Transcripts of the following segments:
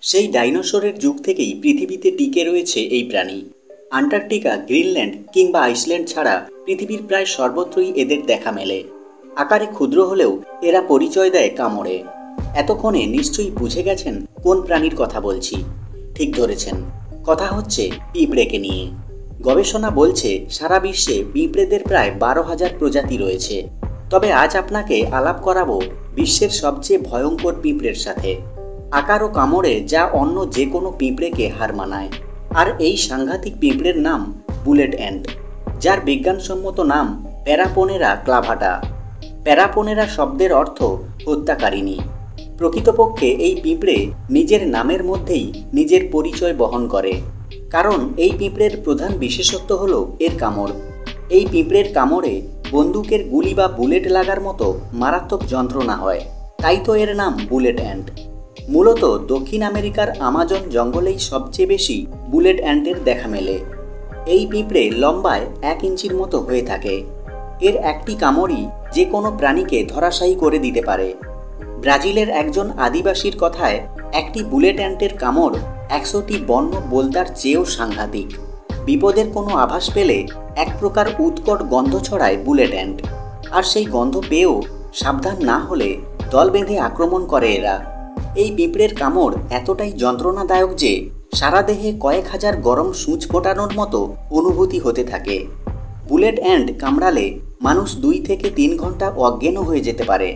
সেই ডাইনোসরের যুগ থেকেই পৃথিবীতে টিকে রয়েছে এই প্রাণী। আন্টার্কটিকা, গ্রিনল্যান্ড কিংবা আইসল্যান্ড ছাড়া পৃথিবীর প্রায় সর্বত্রই এদের দেখা মেলে। আকারে ক্ষুদ্র হলেও এরা পরিচয় দেয় কামড়ে। এতক্ষণে নিশ্চয়ই বুঝে গেছেন কোন প্রাণীর কথা বলছি। ঠিক ধরেছেন, কথা হচ্ছে পিঁপড়েকে নিয়ে। গবেষণা বলছে সারা বিশ্বে পিঁপড়েদের প্রায় 12,000 প্রজাতি রয়েছে। তবে আজ আপনাকে আলাপ করাবো বিশ্বের সবচেয়ে ভয়ঙ্কর পিঁপড়ের সাথে। আকার ও কামড়ে যা অন্য যে কোনো পিঁপড়েকে হার মানায়। আর এই সাংঘাতিক পিঁপড়ের নাম বুলেট অ্যান্ট, যার বিজ্ঞানসম্মত নাম প্যারাপোনেরা ক্লাভাটা। প্যারাপোনেরা শব্দের অর্থ হত্যাকারিণী। প্রকৃতপক্ষে এই পিঁপড়ে নিজের নামের মধ্যেই নিজের পরিচয় বহন করে, কারণ এই পিঁপড়ের প্রধান বিশেষত্ব হল এর কামড়। এই পিঁপড়ের কামড়ে বন্দুকের গুলি বা বুলেট লাগার মতো মারাত্মক যন্ত্রণা হয়, তাই তো এর নাম বুলেট অ্যান্ট। মূলত দক্ষিণ আমেরিকার আমাজন জঙ্গলেই সবচেয়ে বেশি বুলেট অ্যান্টের দেখা মেলে। এই পিঁপড়ে লম্বায় 1 ইঞ্চির মতো হয়ে থাকে। এর একটি কামড়ই যে কোনো প্রাণীকে ধরাশায়ী করে দিতে পারে। ব্রাজিলের একজন আদিবাসীর কথায় একটি বুলেট অ্যান্টের কামড় 100টি বন্য বোলতার চেয়েও সাংঘাতিক। বিপদের কোনো আভাস পেলে এক প্রকার উৎকট গন্ধ ছড়ায় বুলেট অ্যান্ট, আর সেই গন্ধ পেয়েও সাবধান না হলে দল বেঁধে আক্রমণ করে এরা। এই পিঁপড়ের কামড় এতটাই যন্ত্রণাদায়ক যে সারা দেহে কয়েক হাজার গরম সূঁচ ফোটানোর মতো অনুভূতি হতে থাকে। বুলেট অ্যান্ট কামড়ালে মানুষ 2 থেকে 3 ঘন্টা অজ্ঞানও হয়ে যেতে পারে।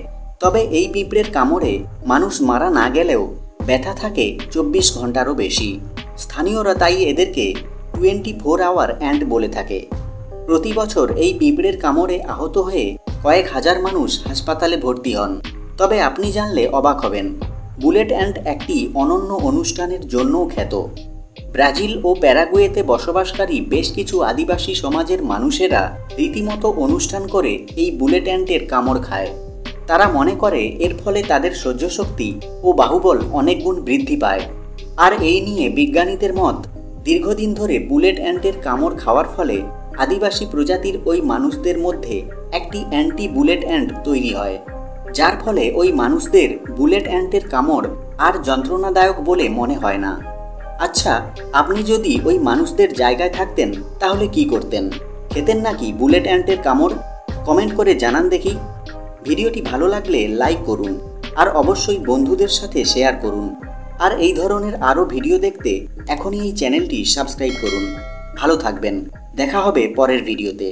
তবে এই পিঁপড়ের কামড়ে মানুষ মারা না গেলেও ব্যথা থাকে 24 ঘন্টারও বেশি। স্থানীয়রা তাই এদেরকে 24 আওয়ার অ্যান্ট বলে থাকে। প্রতি বছর এই পিঁপড়ের কামড়ে আহত হয়ে কয়েক হাজার মানুষ হাসপাতালে ভর্তি হন। তবে আপনি জানলে অবাক হবেন, বুলেট অ্যান্ট একটি অনন্য অনুষ্ঠানের জন্যও খ্যাত। ব্রাজিল ও প্যারাগুয়েতে বসবাসকারী বেশ কিছু আদিবাসী সমাজের মানুষেরা রীতিমতো অনুষ্ঠান করে এই বুলেট অ্যান্টের কামড় খায়। তারা মনে করে এর ফলে তাদের সহ্যশক্তি ও বাহুবল অনেক গুণ বৃদ্ধি পায়। আর এই নিয়ে বিজ্ঞানীদের মত, দীর্ঘদিন ধরে বুলেট অ্যান্টের কামড় খাওয়ার ফলে আদিবাসী প্রজাতির ওই মানুষদের মধ্যে একটি অ্যান্টি বুলেট অ্যান্ট তৈরি হয়, যার ফলে ওই মানুষদের বুলেট অ্যান্টের কামড় আর যন্ত্রণাদায়ক বলে মনে হয় না। আচ্ছা, আপনি যদি ওই মানুষদের জায়গায় থাকতেন তাহলে কি করতেন? খেতেন নাকি বুলেট অ্যান্টের কামড়? কমেন্ট করে জানান দেখি। ভিডিওটি ভালো লাগলে লাইক করুন, আর অবশ্যই বন্ধুদের সাথে শেয়ার করুন। আর এই ধরনের আরও ভিডিও দেখতে এখনই এই চ্যানেলটি সাবস্ক্রাইব করুন। ভালো থাকবেন, দেখা হবে পরের ভিডিওতে।